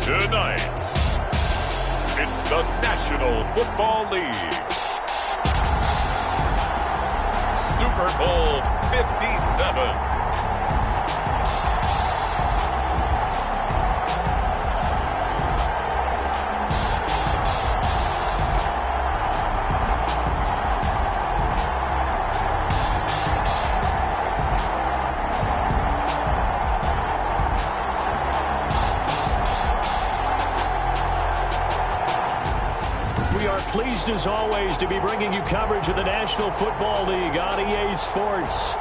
Tonight, it's the National Football League. Super Bowl 57. Pleased as always to be bringing you coverage of the National Football League on EA Sports.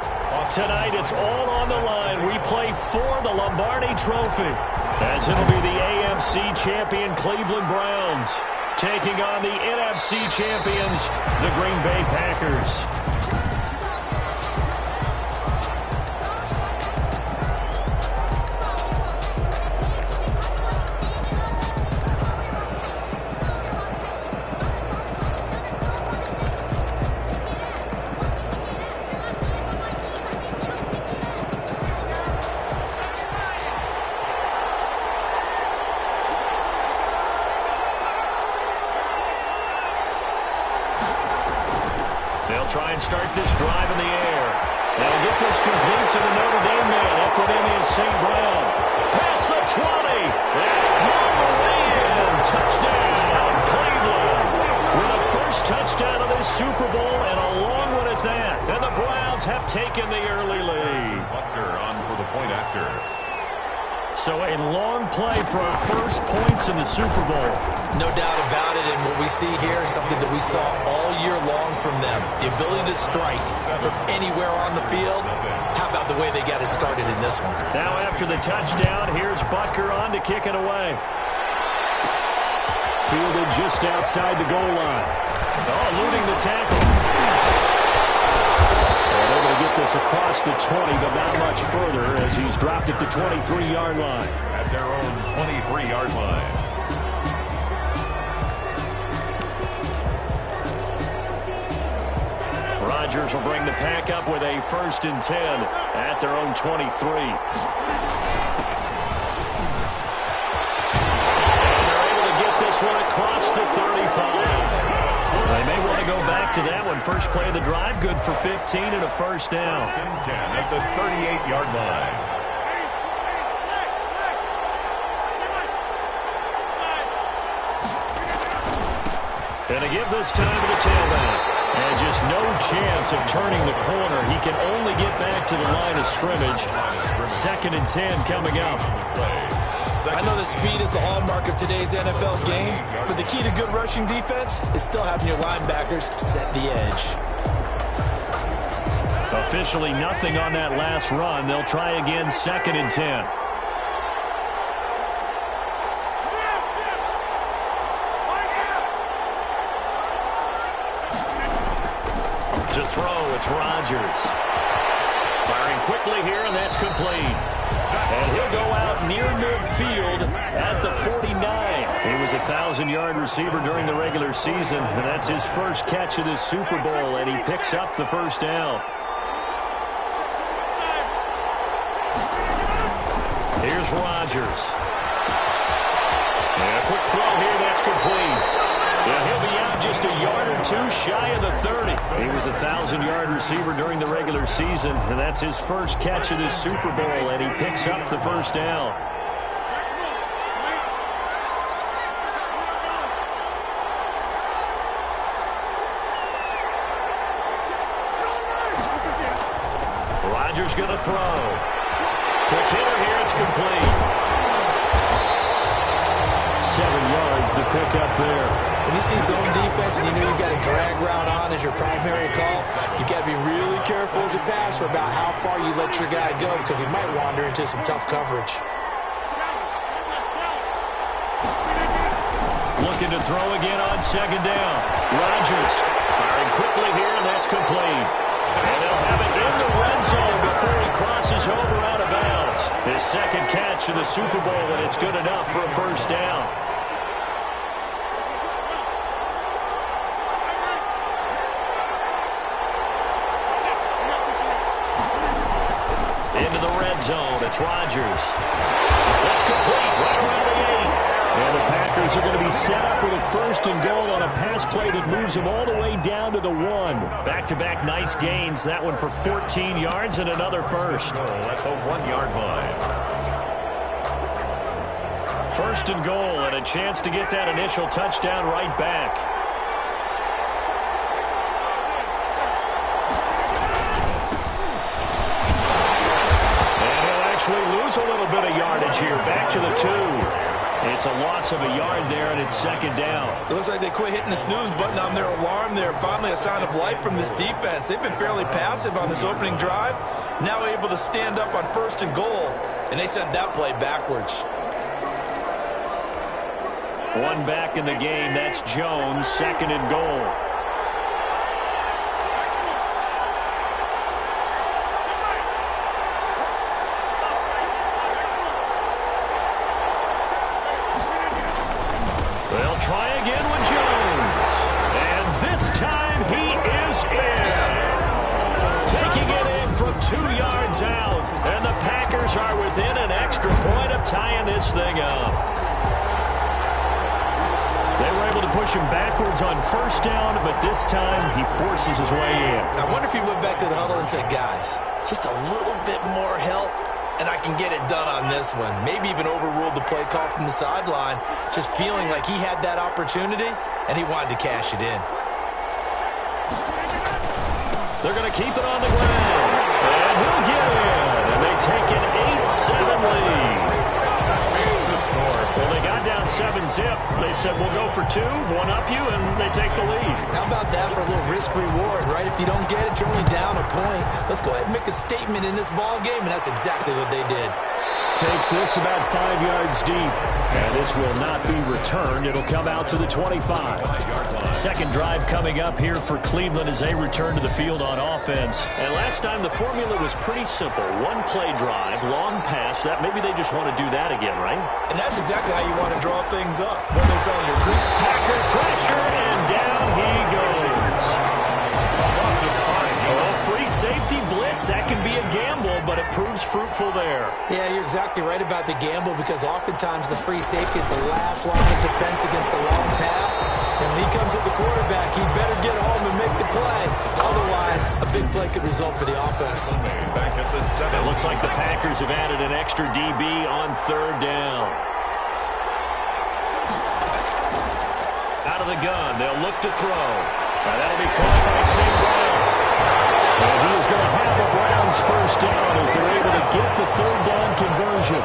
Tonight it's all on the line. We play for the Lombardi Trophy, as it'll be the AFC champion Cleveland Browns taking on the NFC champions, the Green Bay Packers. Try and start this drive in the air. They'll get this complete to the Notre Dame man, Equanimeous St. Brown. Past the 20. And all the way in. Touchdown, Cleveland. With the first touchdown of this Super Bowl and a long one at that. And the Browns have taken the early lead. Butker on for the point after. So a long play for our first points in the Super Bowl. No doubt about it, and what we see here is something that we saw all year long from them. The ability to strike from anywhere on the field. How about the way they got it started in this one? Now after the touchdown, here's Butker on to kick it away. Fielded just outside the goal line. Oh, eluding the tackle. They're able to get this across the 20, but not much further as he's dropped it to 23-yard line. At their own 23-yard line. Rodgers will bring the pack up with a 1st and 10 at their own 23. And they're able to get this one across the 35. They may want to go back to that one. First play of the drive, good for 15 and a 1st down. 1st and 10 at the 38-yard line. And to give this time to the tailback. And just no chance of turning the corner. He can only get back to the line of scrimmage. 2nd and 10 coming up. I know that speed is the hallmark of today's NFL game, but the key to good rushing defense is still having your linebackers set the edge. Officially nothing on that last run. They'll try again, 2nd and 10. To throw, it's Rodgers. Firing quickly here, and that's complete. And he'll go out near midfield at the 49. He was a 1,000-yard receiver during the regular season, and that's his first catch of this Super Bowl, and he picks up the 1st down. Here's Rodgers. And a quick throw here, that's complete. Yeah, he'll be out just a yard or two shy of the 30. He was a 1,000-yard receiver during the regular season, and that's his first catch of this Super Bowl, and he picks up the 1st down. Rodgers going to throw. Quick hitter here, it's complete. 7 yards, the pickup there. When you see zone defense and you know you've got a drag route on as your primary call, you've got to be really careful as a passer about how far you let your guy go because he might wander into some tough coverage. Looking to throw again on 2nd down. Rodgers firing quickly here, and that's complete. And they'll have it in the red zone before he crosses over out of bounds. His 2nd catch of the Super Bowl, and it's good enough for a 1st down. Into the red zone. It's Rodgers. That's complete right around the 8. he's set up with a 1st and goal on a pass play that moves him all the way down to the 1. Back-to-back nice gains. That one for 14 yards and another first. At the 1-yard line. 1st and goal and a chance to get that initial touchdown right back. Lose a little bit of yardage here. Back to the 2. It's a loss of a yard there, and it's 2nd down. It looks like they quit hitting the snooze button on their alarm there. Finally a sign of life from this defense. They've been fairly passive on this opening drive. Now able to stand up on 1st and goal, and they sent that play backwards. One back in the game. That's Jones. 2nd and goal. They'll try again with Jones. And this time he is in. Yes. Taking it in from 2 yards out. And the Packers are within an extra point of tying this thing up. They were able to push him backwards on 1st down, but this time he forces his way in. I wonder if he went back to the huddle and said, guys, just a little bit more help, and I can get it done on this one. Maybe even overruled the play call from the sideline, just feeling like he had that opportunity, and he wanted to cash it in. They're going to keep it on the ground. And he'll get in. And they take an 8-7 lead. Well, they got down 7-zip. They said, we'll go for 2, one up you, and they take the lead. How about that for a little risk-reward, right? If you don't get it, you're only down a point. Let's go ahead and make a statement in this ball game, and that's exactly what they did. Takes this about 5 yards deep. And this will not be returned. It'll come out to the 25. 2nd drive coming up here for Cleveland as they return to the field on offense. And last time the formula was pretty simple. 1-play drive, long pass. That maybe they just want to do that again, right? And that's exactly how you want to draw things up. Whether it's on your Packer pressure, and down he goes. Free safety blitz, that can be a gamble, but it proves fruitful there. Yeah, you're exactly right about the gamble, because oftentimes the free safety is the last line of defense against a long pass. And when he comes at the quarterback, he better get home and make the play. Otherwise, a big play could result for the offense. Back at the 7. It looks like the Packers have added an extra DB on 3rd down. Out of the gun, they'll look to throw. Now that'll be caught by St. Brown. And he is going to have the Browns 1st down as they're able to get the 3rd down conversion.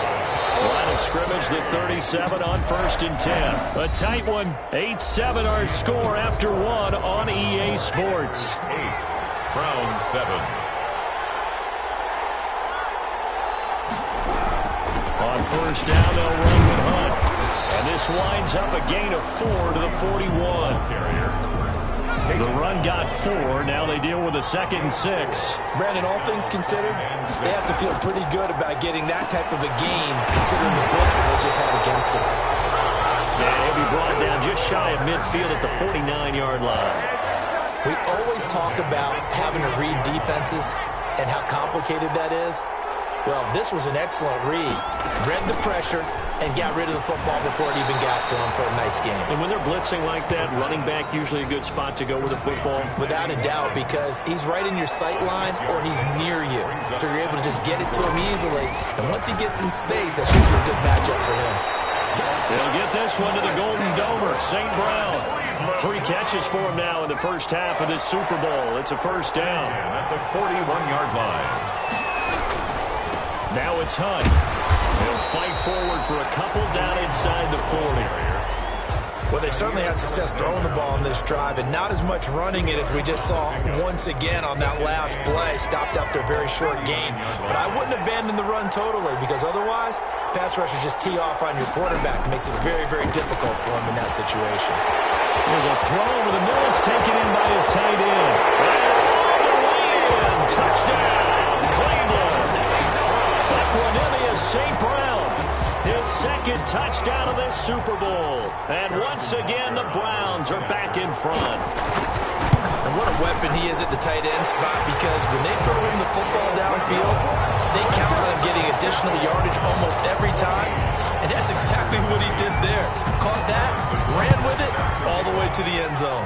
Line of scrimmage, the 37 on 1st and 10. A tight one. 8-7 our score after 1 on EA Sports. 8, Brown 7. On 1st down, they'll run with Hunt. And this winds up a gain of 4 to the 41. Carrier. The run got 4. Now they deal with a 2nd and 6. Brandon, all things considered, they have to feel pretty good about getting that type of a gain, considering the blitz that they just had against them. Yeah, he'll be brought down just shy of midfield at the 49-yard line. We always talk about having to read defenses and how complicated that is. Well, this was an excellent read. Read the pressure and got rid of the football before it even got to him for a nice game. And when they're blitzing like that, running back usually a good spot to go with the football? Without a doubt, because he's right in your sight line or he's near you. So you're able to just get it to him easily. And once he gets in space, that's usually a good matchup for him. They'll get this one to the Golden Domer, St. Brown. 3 catches for him now in the first half of this Super Bowl. It's a 1st down. At the 41-yard line. Now it's Hunt. He'll fight forward for a couple down inside the 40. Well, they certainly had success throwing the ball on this drive, and not as much running it as we just saw once again on that last play. Stopped after a very short gain. But I wouldn't abandon the run totally, because otherwise, pass rushers just tee off on your quarterback. It makes it very, very difficult for him in that situation. There's a throw over the middle. It's taken in by his tight end. And all the way in. Touchdown, Cleveland. Cornelius St. Brown, his 2nd touchdown of this Super Bowl. And once again, the Browns are back in front. And what a weapon he is at the tight end spot, because when they throw him the football downfield, they count on him getting additional yardage almost every time. And that's exactly what he did there. Caught that, to the end zone.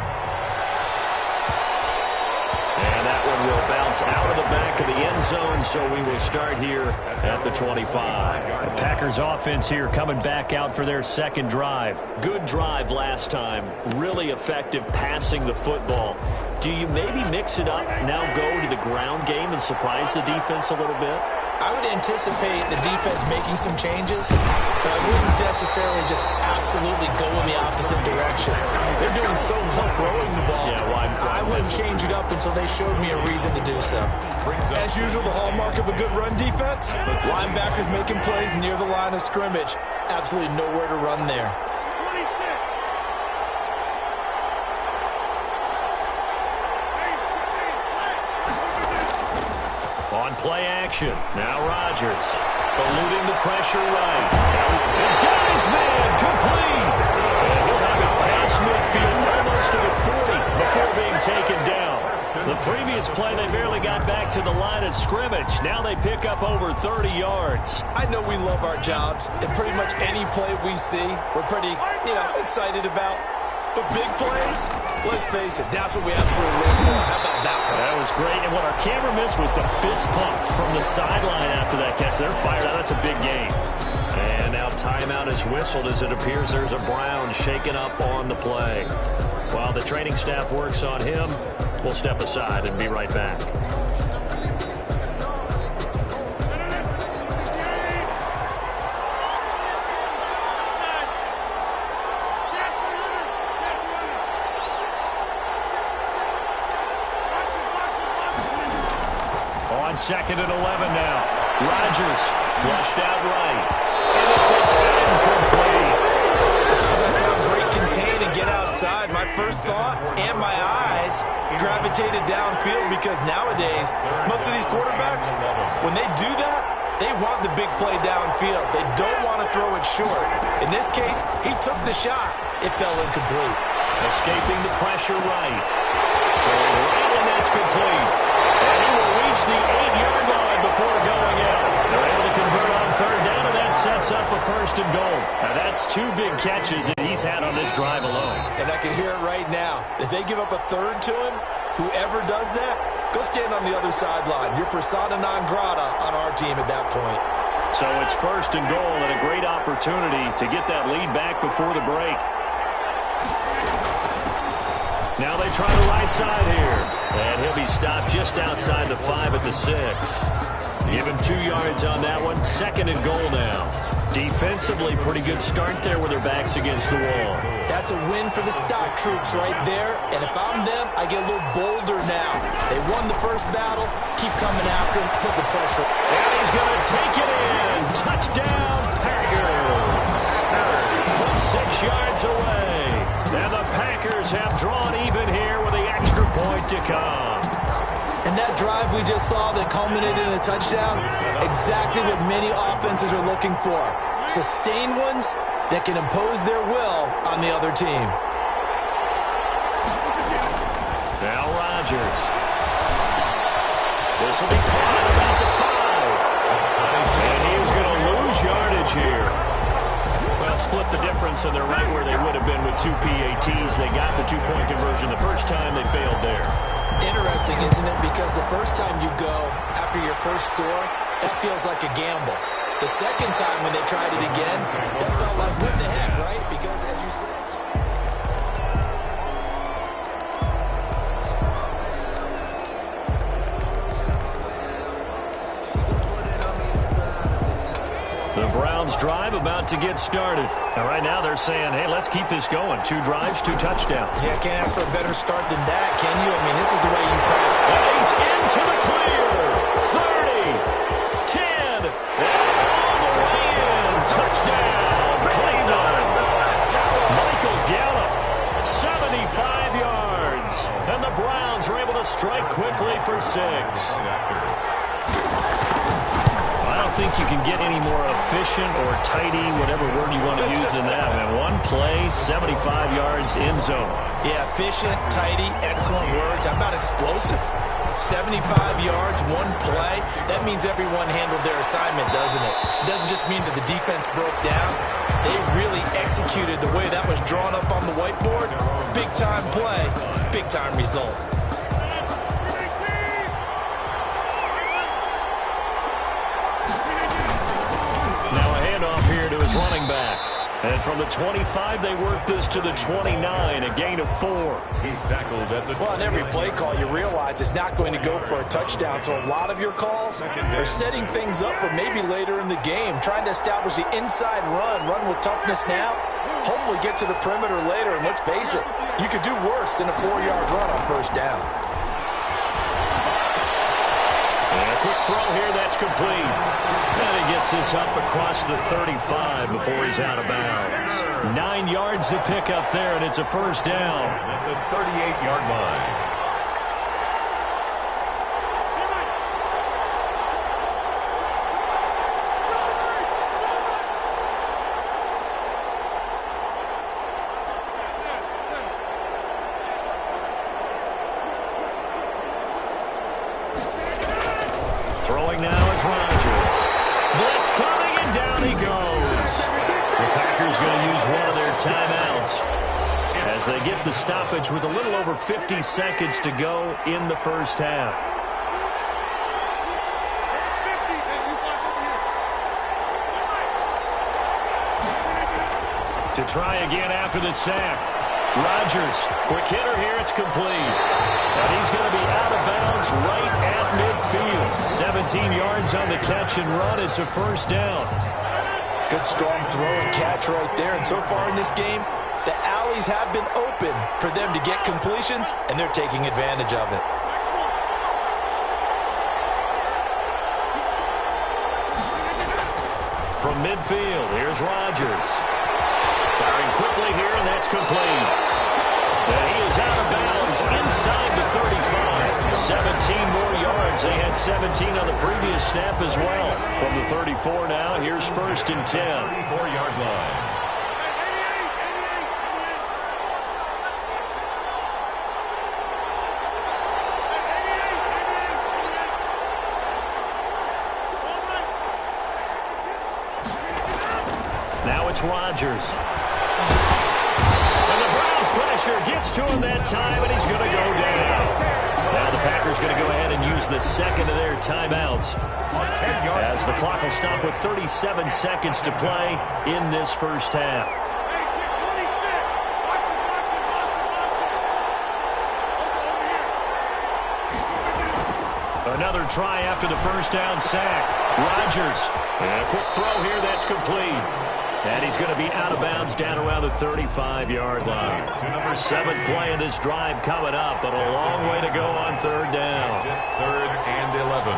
And that one will bounce out of the back of the end zone, so we will start here at the 25. The Packers offense here coming back out for their second drive. Good drive last time. Really effective passing the football. Do you maybe mix it up, now go to the ground game and surprise the defense a little bit? I would anticipate the defense making some changes, but I wouldn't necessarily just absolutely go in the opposite direction. They're doing so well throwing the ball. Yeah, I wouldn't change it up until they showed me a reason to do so. As usual, the hallmark of a good run defense, linebackers making plays near the line of scrimmage. Absolutely nowhere to run there. On play action. Now Rodgers. Eluding the pressure right. And got his man complete. And he'll have it past midfield almost to the 40 before being taken down. The previous play, they barely got back to the line of scrimmage. Now they pick up over 30 yards. I know we love our jobs, and pretty much any play we see, we're pretty, excited about. But big plays, let's face it, that's what we absolutely live for. How about that one? That was great, and what our camera missed was the fist pump from the sideline after that catch. They're fired out. That's a big game. And now timeout is whistled as it appears there's a Brown shaken up on the play. While the training staff works on him, we'll step aside and be right back. Second and 11 now. Rodgers flushed out right. And this is incomplete. As soon as I saw him break contain and get outside, my first thought and my eyes gravitated downfield because nowadays, most of these quarterbacks, when they do that, they want the big play downfield. They don't want to throw it short. In this case, he took the shot. It fell incomplete. Escaping the pressure right. So right, and that's complete. And he will reach the 8-yard line before going out. They're able to convert on third down, and that sets up a first and goal. Now that's two big catches that he's had on this drive alone. And I can hear it right now. If they give up a third to him, whoever does that, go stand on the other sideline. You're persona non grata on our team at that point. So it's first and goal and a great opportunity to get that lead back before the break. Now they try the right side here. And he'll be stopped just outside the 5 at the 6. Give him 2 yards on that one. Second and goal now. Defensively, pretty good start there with their backs against the wall. That's a win for the stock troops right there. And if I'm them, I get a little bolder now. They won the first battle. Keep coming after him. Put the pressure. And he's going to take it in. Touchdown, Packers. From 6 yards away. And the Packers have drawn even here with the extra point to come. And that drive we just saw that culminated in a touchdown, exactly what many offenses are looking for. Sustained ones that can impose their will on the other team. Now Rodgers. This will be caught at about the 5. And he's going to lose yardage here. Well, split the difference, and they're right where they would have been with 2 PATs. They got the 2-point conversion the first time. They failed there. Interesting, isn't it? Because the first time you go after your first score, that feels like a gamble. The second time when they tried it again, that felt like what the heck, right? Because, as you said... The Browns drive about to get started. And right now they're saying, hey, let's keep this going. 2 drives, 2 touchdowns. Yeah, can't ask for a better start than that, can you? I mean, this is the way you practice. And he's into the clear. 30, 10, and all the way in. Touchdown, Cleveland. Michael Gallup, 75 yards. And the Browns are able to strike quickly for 6. I don't think you can get any more efficient or tidy, whatever word you want to use in that. Man, one play, 75 yards in zone. Yeah, efficient, tidy, excellent words. How about explosive? 75 yards, one play. That means everyone handled their assignment, doesn't it? It doesn't just mean that the defense broke down. they really executed the way that was drawn up on the whiteboard. Big-time play, big-time result. Now a handoff here to his running back. And from the 25, they work this to the 29, a gain of 4. He's tackled at the... Well, on every play call, you realize it's not going to go for a touchdown. So a lot of your calls are setting things up for maybe later in the game, trying to establish the inside run with toughness now, hopefully get to the perimeter later. And let's face it, you could do worse than a 4-yard run on first down. And a quick throw here, that's complete. And he gets this up across the 35 before he's out of bounds. 9 yards to pick up there, and it's a first down. At the 38-yard line. Throwing now is Rodgers. Blitz coming, and down he goes. The Packers going to use one of their timeouts as they get the stoppage with a little over 50 seconds to go in the first half. To try again after the sack. Rodgers, quick hitter here, it's complete. And he's going to be out of bounds right at midfield. 17 yards on the catch and run. It's a first down. Good strong throw and catch right there. And so far in this game, the alleys have been open for them to get completions, and they're taking advantage of it. From midfield, here's Rodgers. Firing quickly here, and that's complete. And he is out of bounds inside the 35. 17 more yards. They had 17 on the previous snap as well. From the 34 now, here's first and 10. 34-yard line. Now it's Rodgers. Pressure gets to him that time, and he's going to go down. Now the Packers going to go ahead and use the second of their timeouts as the clock will stop with 37 seconds to play in this first half. Another try after the first down sack. Rodgers, and a quick throw here, that's complete. And he's going to be out of bounds down around the 35-yard line. 7th play of this drive coming up, but a long way to go on third down. 3rd and 11.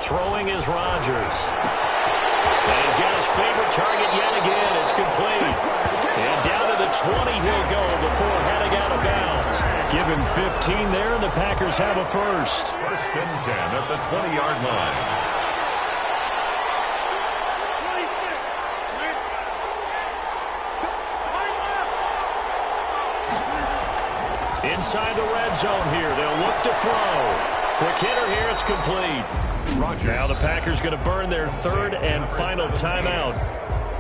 Throwing is Rodgers. And he's got his favorite target yet again. It's complete. And down to the 20 he'll go before heading out of bounds. Give him 15 there, and the Packers have a first. 1st and 10 at the 20-yard line. Inside the red zone here. They'll look to throw. Quick hitter here. It's complete. Rodgers. Now the Packers going to burn their 3rd and final timeout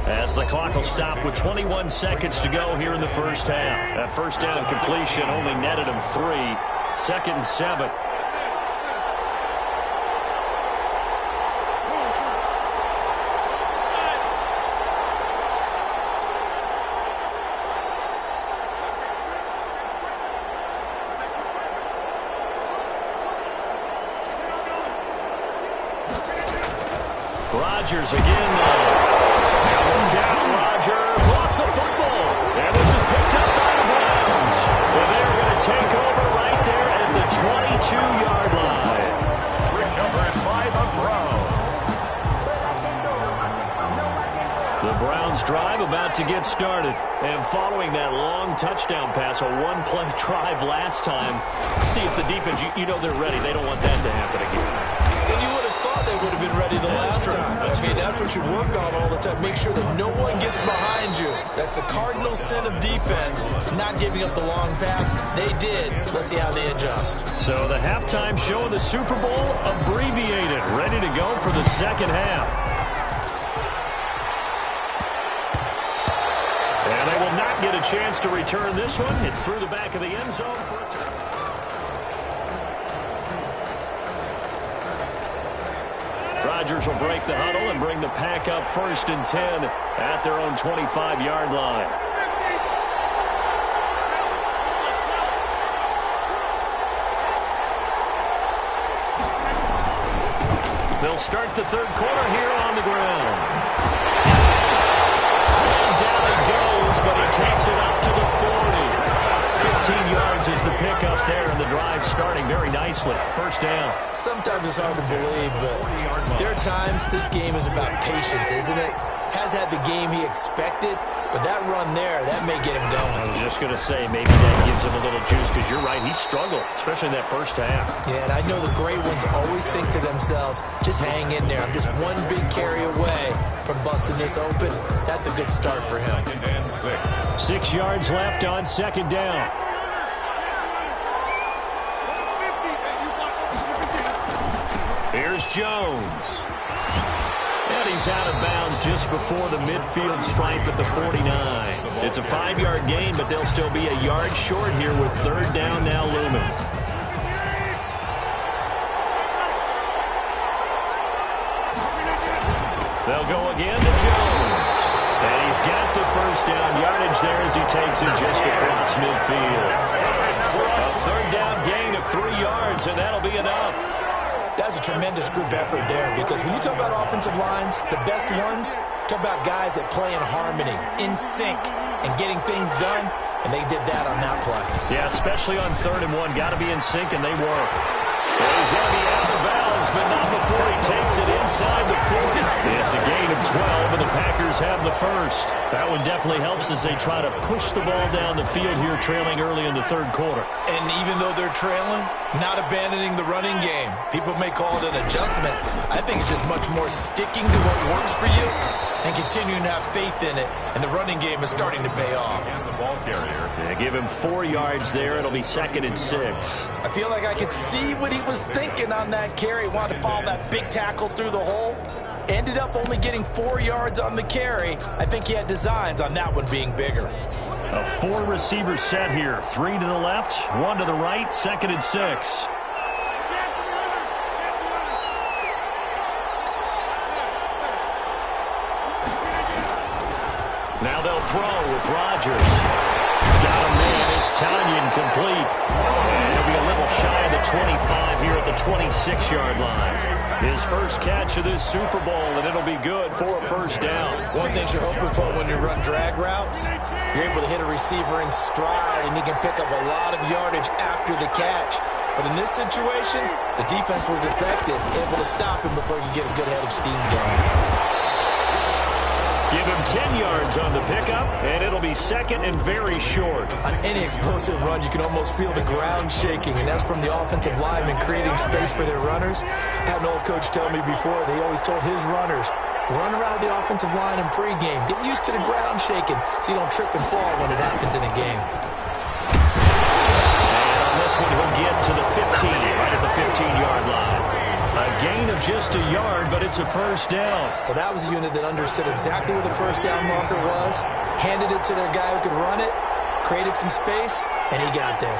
as the clock will stop with 21 seconds to go here in the first half. That first down completion only netted him 3. 2nd and 7. Rodgers again. Now look out, Rodgers lost the football. And this is picked up by the Browns. Well, they're going to take over right there at the 22-yard line. Recovered by the Browns. The Browns drive about to get started. And following that long touchdown pass, a one-play drive last time, see if the defense, you know they're ready. They don't want that to happen again. And you would have thought thought they would have been ready the last time. I mean, that's what you work on all the time. Make sure that no one gets behind you. That's the cardinal sin of defense, not giving up the long pass. They did. Let's see how they adjust. So the halftime show of the Super Bowl abbreviated, ready to go for the second half. And they will not get a chance to return this one. It's through the back of the end zone for a touchdown. Rodgers will break the huddle and bring the pack up 1st and 10 at their own 25-yard line. They'll start the third quarter here on the ground. And down he goes, but he takes it up to the 40. 15 yards is the pickup there, and the drive starting very nicely. First down. Sometimes it's hard to believe, but there are times this game is about patience, isn't it? Has had the game he expected, but that run there, that may get him going. I was just going to say, maybe that gives him a little juice, because you're right, he struggled, especially in that first half. Yeah, and I know the great ones always think to themselves, just hang in there. I'm just one big carry away from busting this open. That's a good start for him. 6 yards left on second down. Here's Jones. And he's out of bounds just before the midfield stripe at the 49. It's a 5-yard gain, but they'll still be a yard short here with third down now looming. They'll go again to Jones. And he's got the first down yardage there as he takes it just across midfield. A third down gain of 3 yards, and that'll be enough. That's a tremendous group effort there, because when you talk about offensive lines, the best ones, talk about guys that play in harmony, in sync, and getting things done, and they did that on that play. Yeah, especially on 3rd and 1. Got to be in sync, and they were. Well, he's going to be out of bounds, but not before he takes it inside the 40. It's a gain of 12, and the Packers have the first. That one definitely helps as they try to push the ball down the field here, trailing early in the third quarter. And even though they're trailing, not abandoning the running game. People may call it an adjustment. I think it's just much more sticking to what works for you and continuing to have faith in it. And the running game is starting to pay off. And the ball carrier. They give him 4 yards there. It'll be 2nd and 6. I feel like I could see what he was thinking on that carry. Wanted to follow that big tackle through the hole. Ended up only getting 4 yards on the carry. I think he had designs on that one being bigger. A 4-receiver set here. 3 to the left, 1 to the right, 2nd and 6. Now they'll throw with Rodgers. Got a man. It's Tanyan complete. And he'll be a little shy of the 25 here at the 26-yard line. His first catch of this Super Bowl, and it'll be good for a first down. One thing you're hoping for when you run drag routes, you're able to hit a receiver in stride, and he can pick up a lot of yardage after the catch. But in this situation, the defense was effective, able to stop him before you get a good head of steam going. Give him 10 yards on the pickup, and it'll be 2nd and very short. On any explosive run, you can almost feel the ground shaking, and that's from the offensive linemen creating space for their runners. I had an old coach tell me before, they always told his runners, run around the offensive line in pregame. Get used to the ground shaking so you don't trip and fall when it happens in a game. And on this one, he'll get to the 15, right at the 15-yard line. A gain of just a yard, but it's a first down. Well, that was a unit that understood exactly where the first down marker was, handed it to their guy who could run it, created some space, and he got there.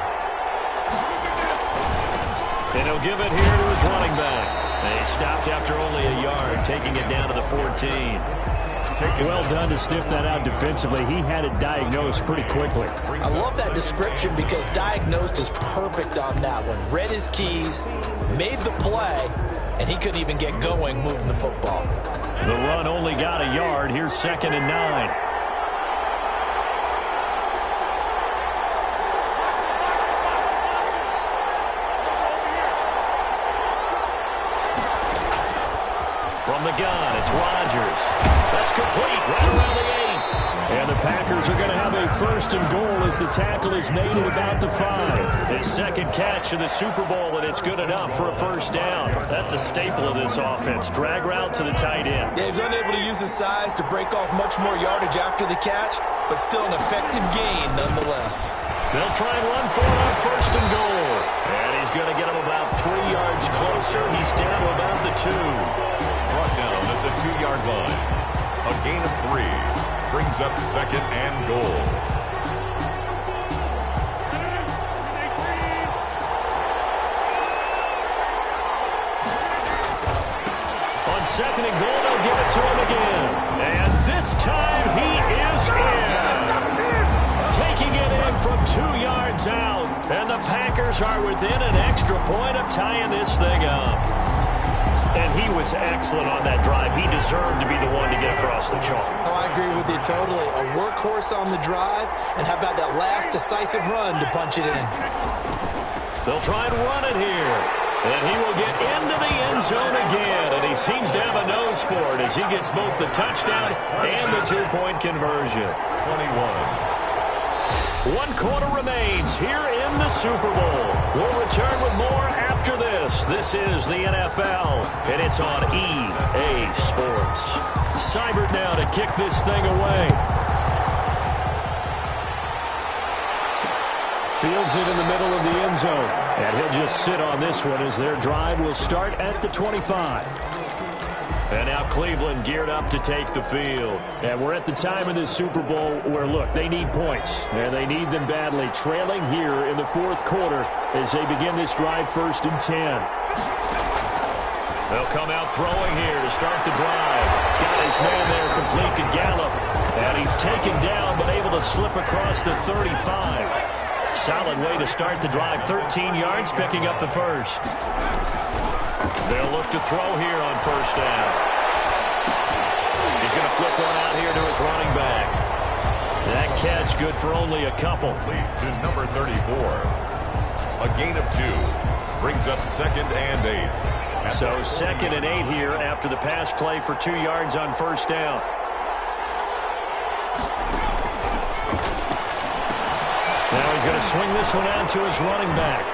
And he'll give it here to his running back. And he stopped after only a yard, taking it down to the 14. Well done to sniff that out defensively. He had it diagnosed pretty quickly. I love that description because diagnosed is perfect on that one. Read his keys, made the play, and he couldn't even get going moving the football. The run only got a yard. Here's 2nd and 9. From the gun, it's Rodgers. That's complete, right around the 8. And the Packers are going to have a 1st and goal as the tackle is made at about the 5. His second catch in the Super Bowl, and it's good enough for a first down. That's a staple of this offense. Drag route to the tight end. Yeah, he was unable to use his size to break off much more yardage after the catch, but still an effective gain nonetheless. They'll try and run for it on first and goal. And he's going to get him about 3 yards closer. He's down to about the 2. Brought down at the 2-yard line. A gain of 3 brings up second and goal. On second and goal, they'll give it to him again. And this time he is in. Taking it in from 2 yards out. And the Packers are within an extra point of tying this thing up. And he was excellent on that drive. He deserved to be the one to get across the chalk. Oh, I agree with you totally. A workhorse on the drive, and how about that last decisive run to punch it in? They'll try and run it here. And he will get into the end zone again. And he seems to have a nose for it as he gets both the touchdown and the 2-point conversion. 21. 1 quarter remains here in the Super Bowl. We'll return with more after this. This is the NFL, and it's on EA Sports. Seibert now to kick this thing away. Fields it in the middle of the end zone. And he'll just sit on this one as their drive will start at the 25. And now Cleveland geared up to take the field. And we're at the time in this Super Bowl where, look, they need points. And they need them badly. Trailing here in the 4th quarter as they begin this drive 1st and 10. They'll come out throwing here to start the drive. Got his man there complete to Gallup. And he's taken down but able to slip across the 35. Solid way to start the drive. 13 yards, picking up the first. They'll look to throw here on first down. He's going to flip one out here to his running back. That catch good for only a couple. Lead to number 34. A gain of 2 brings up second and 8. So 2nd and 8 here after the pass play for 2 yards on first down. Now he's going to swing this one out to his running back.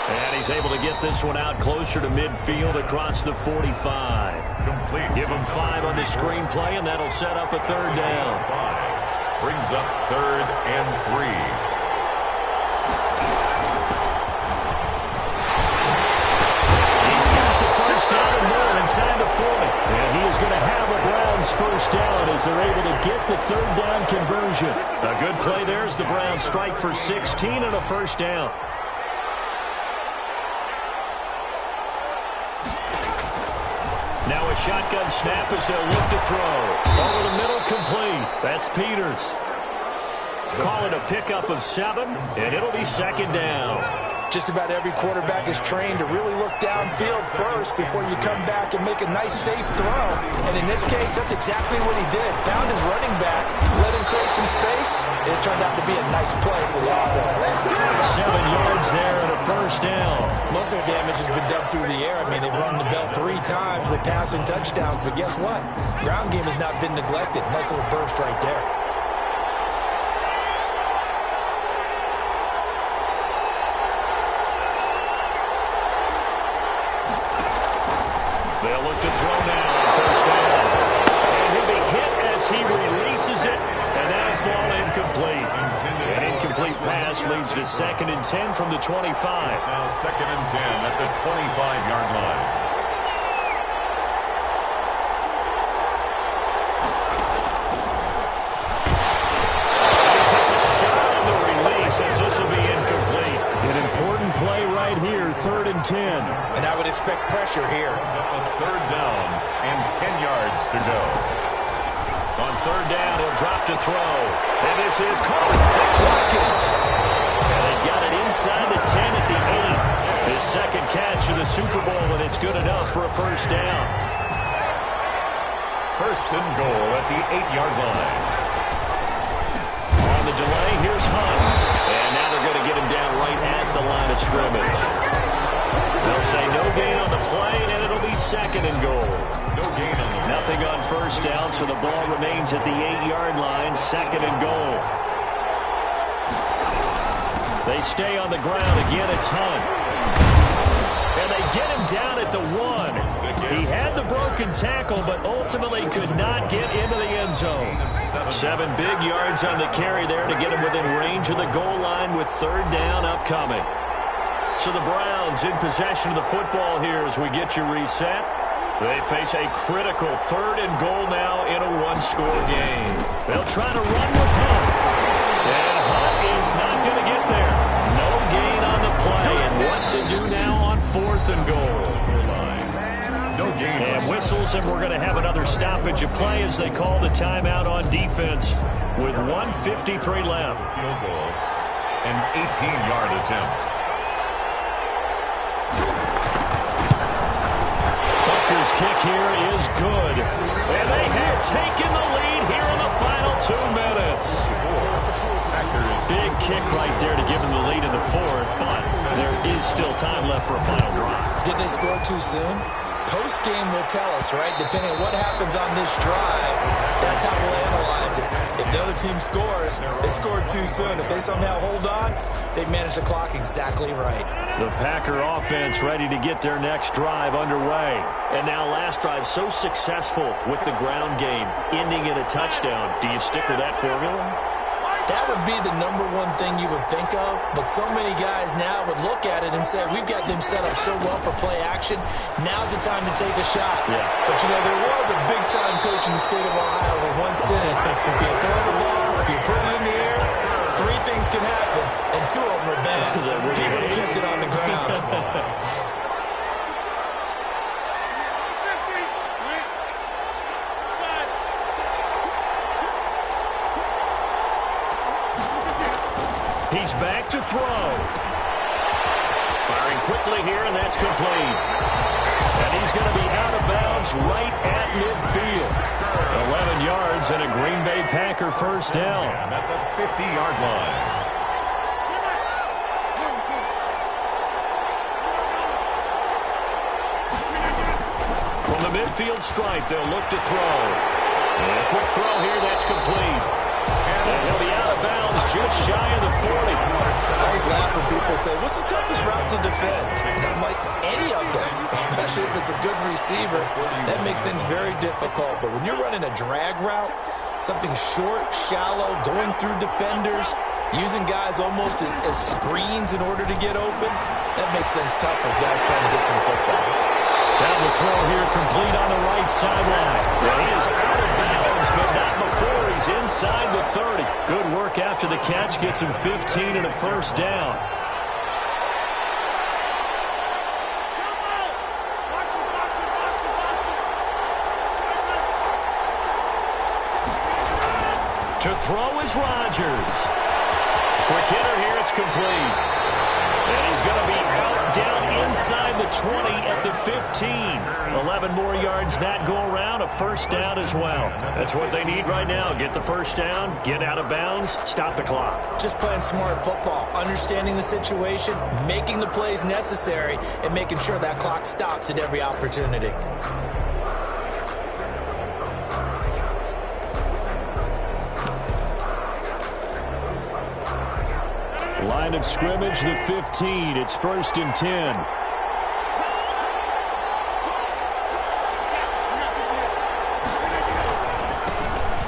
And he's able to get this one out closer to midfield across the 45. Complete. Give him 5 on the screenplay, and that'll set up a 3rd down. 5 brings up 3rd and 3. He's got the first down and more inside the 40. And he is going to have a Browns first down as they're able to get the 3rd down conversion. A good play there as the Browns strike for 16 and a first down. Now a shotgun snap as they'll look to throw. Over the middle, complete. That's Peters. Call it a pickup of 7, and it'll be 2nd down. Just about every quarterback is trained to really look downfield first before you come back and make a nice, safe throw. And in this case, that's exactly what he did. Found his running back, let him create some space, and it turned out to be a nice play for the offense. 7 yards there and a first down. Most of their damage has been done through the air. I mean, they've run the bell 3 times with passing touchdowns, but guess what? Ground game has not been neglected. Nice little burst right there. They'll look to throw now on first down. And he'll be hit as he releases it, and that'll fall incomplete. An incomplete pass leads to 2nd and 10 from the 25. Now 2nd and 10 at the 25-yard line. He takes a shot on the release as this will be incomplete. An important play right here, 3rd and 10. And I would expect pressure here. It's up a 3rd down and 10 yards to go. On 3rd down, he'll drop to throw. And this is caught. That's Watkins. And they've got it inside the 10 at the 8. His 2nd catch of the Super Bowl, and it's good enough for a first down. 1st and goal at the 8-yard line. On the delay, here's Hunt. And now they're going to get him down right at the line of scrimmage. They'll say no gain on the play, and it'll be 2nd and goal. No gain on the play. Nothing on first down, so the ball remains at the 8-yard line, 2nd and goal. They stay on the ground. Again, it's Hunt. And they get him down at the 1. He had the broken tackle, but ultimately could not get into the end zone. 7 big yards on the carry there to get him within range of the goal line with 3rd down upcoming. So the Browns in possession of the football here as we get you reset. They face a critical 3rd and goal now in a 1-score game. They'll try to run with Hunt. And Hunt is not going to get there. No gain on the play. And what to do now on 4th and goal. And whistles, and we're going to have another stoppage of play as they call the timeout on defense with 1:53 left. Field goal, an 18-yard attempt. Bucker's kick here is good. And they have taken the lead here in the final 2 minutes. Big kick right there to give them the lead in the 4th, but there is still time left for a final drive. Did they score too soon? Post-game will tell us, right? Depending on what happens on this drive, that's how we'll analyze it. If the other team scores, they scored too soon. If they somehow hold on, they manage the clock exactly right. The Packer offense ready to get their next drive underway. And now last drive so successful with the ground game, ending in a touchdown. Do you stick with that formula? That would be the #1 thing you would think of, but so many guys now would look at it and say, we've got them set up so well for play action, now's the time to take a shot. Yeah. But, you know, there was a big-time coach in the state of Ohio who once said, if you throw the ball, if you put it in the air, 3 things can happen, and 2 of them are bad. He would have kissed it on the ground. He's back to throw. Firing quickly here, and that's complete. And he's going to be out of bounds right at midfield. 11 yards and a Green Bay Packer 1st down. At the 50-yard line. From the midfield stripe, they'll look to throw. And a quick throw here, that's complete. And he'll be out of bounds just shy of the 40. I always laugh when people say, what's the toughest route to defend? And I'm like, any of them, especially if it's a good receiver. That makes things very difficult. But when you're running a drag route, something short, shallow, going through defenders, using guys almost as screens in order to get open, that makes things tough for guys trying to get to the football. Now the throw here complete on the right sideline. And he is out of bounds, but not before he's inside the 30. Good work after the catch. Gets him 15 and a 1st down. To throw is Rodgers. Quick hitter here, it's complete. And he's going to be out down inside the 20 at the 15. 11 more yards that go around, a 1st down as well. That's what they need right now. Get the 1st down, get out of bounds, stop the clock. Just playing smart football, understanding the situation, making the plays necessary, and making sure that clock stops at every opportunity. Line of scrimmage, the 15. It's 1st and 10.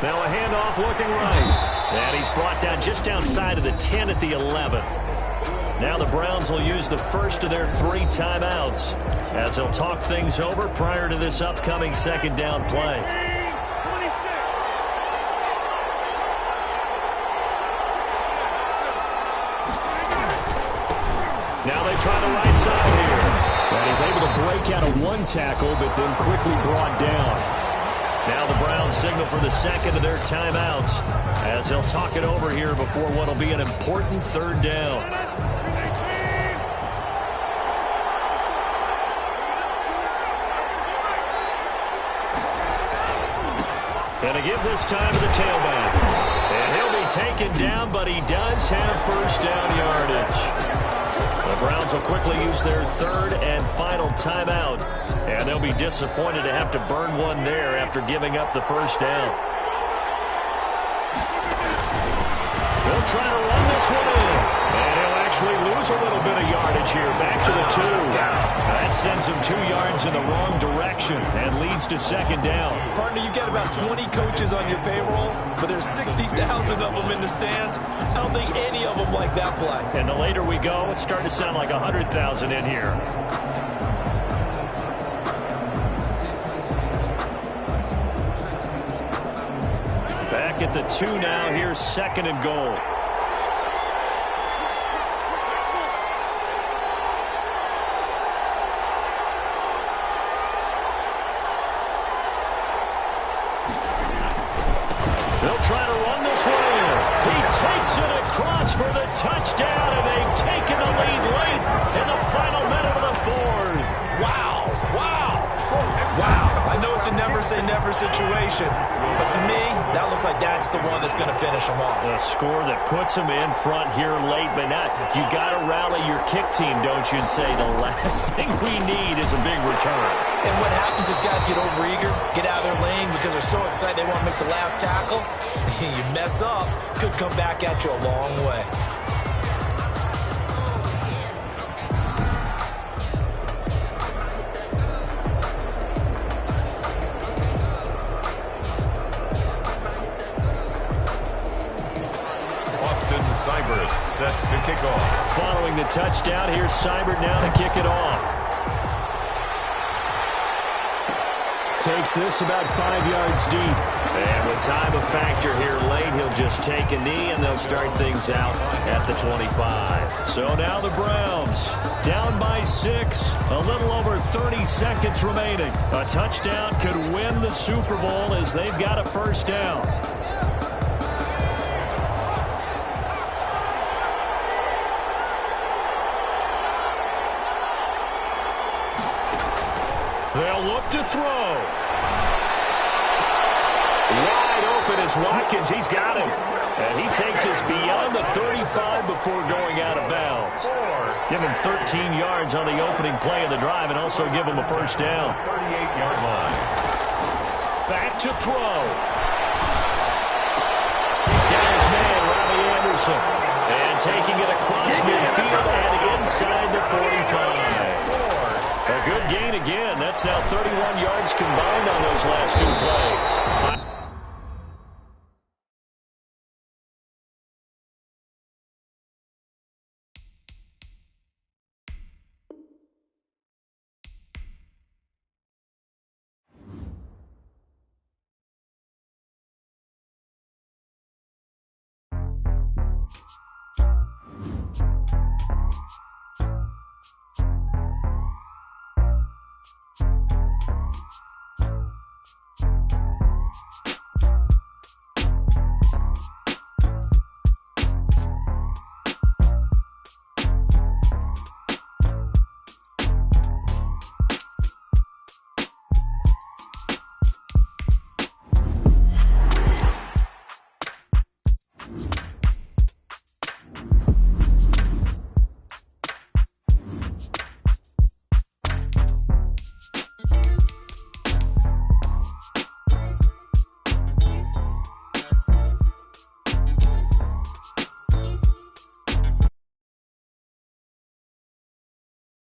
Now a handoff looking right. And he's brought down just outside of the 10 at the 11. Now the Browns will use the first of their 3 timeouts as they'll talk things over prior to this upcoming 2nd down play. Now they try the right side here. And he's able to break out of 1 tackle, but then quickly brought down. Now the Browns signal for the 2nd of their timeouts as they'll talk it over here before what will be an important 3rd down. And to give this time to the tailback. And he'll be taken down, but he does have 1st down yardage. The Browns will quickly use their 3rd and final timeout. And they'll be disappointed to have to burn one there after giving up the 1st down. They'll try to run this one in. And he'll actually lose a little bit of yardage here. Back to the 2. That sends him 2 yards in the wrong direction and leads to second down. Partner, you get about 20 coaches on your payroll, but there's 60,000 of them in the stands. I don't think any of them like that play. And the later we go, it's starting to sound like 100,000 in here. Back at the 2 now. Here's second and goal. They'll try to run this one in. He takes it across for the touchdown, and they've taken the lead late in the final minute of the 4th. Wow, wow, wow. I know it's a never-say-never situation, but to me, that looks like that's the one that's going to finish them off. A score that puts them in front here late, but now you got to rally your kick team, don't you, and say the last thing we need is a big return. And what happens is guys get overeager, get out of their lane because they're so excited they want to make the last tackle. You mess up, could come back at you a long way. Seibert set to kick off. Following the touchdown, here's Seibert now to kick it off. Takes this about 5 yards deep. And with time a factor here late, he'll just take a knee, and they'll start things out at the 25. So now the Browns down by 6, a little over 30 seconds remaining. A touchdown could win the Super Bowl as they've got a first down. They'll look to throw. Wide open is Watkins. He's got him. And he takes us beyond the 35 before going out of bounds. Give him 13 yards on the opening play of the drive and also give him a first down. 38-yard line. Back to throw. Down his man, Robbie Anderson. And taking it across midfield and inside the 45. A good gain again. That's now 31 yards combined on those last 2 plays.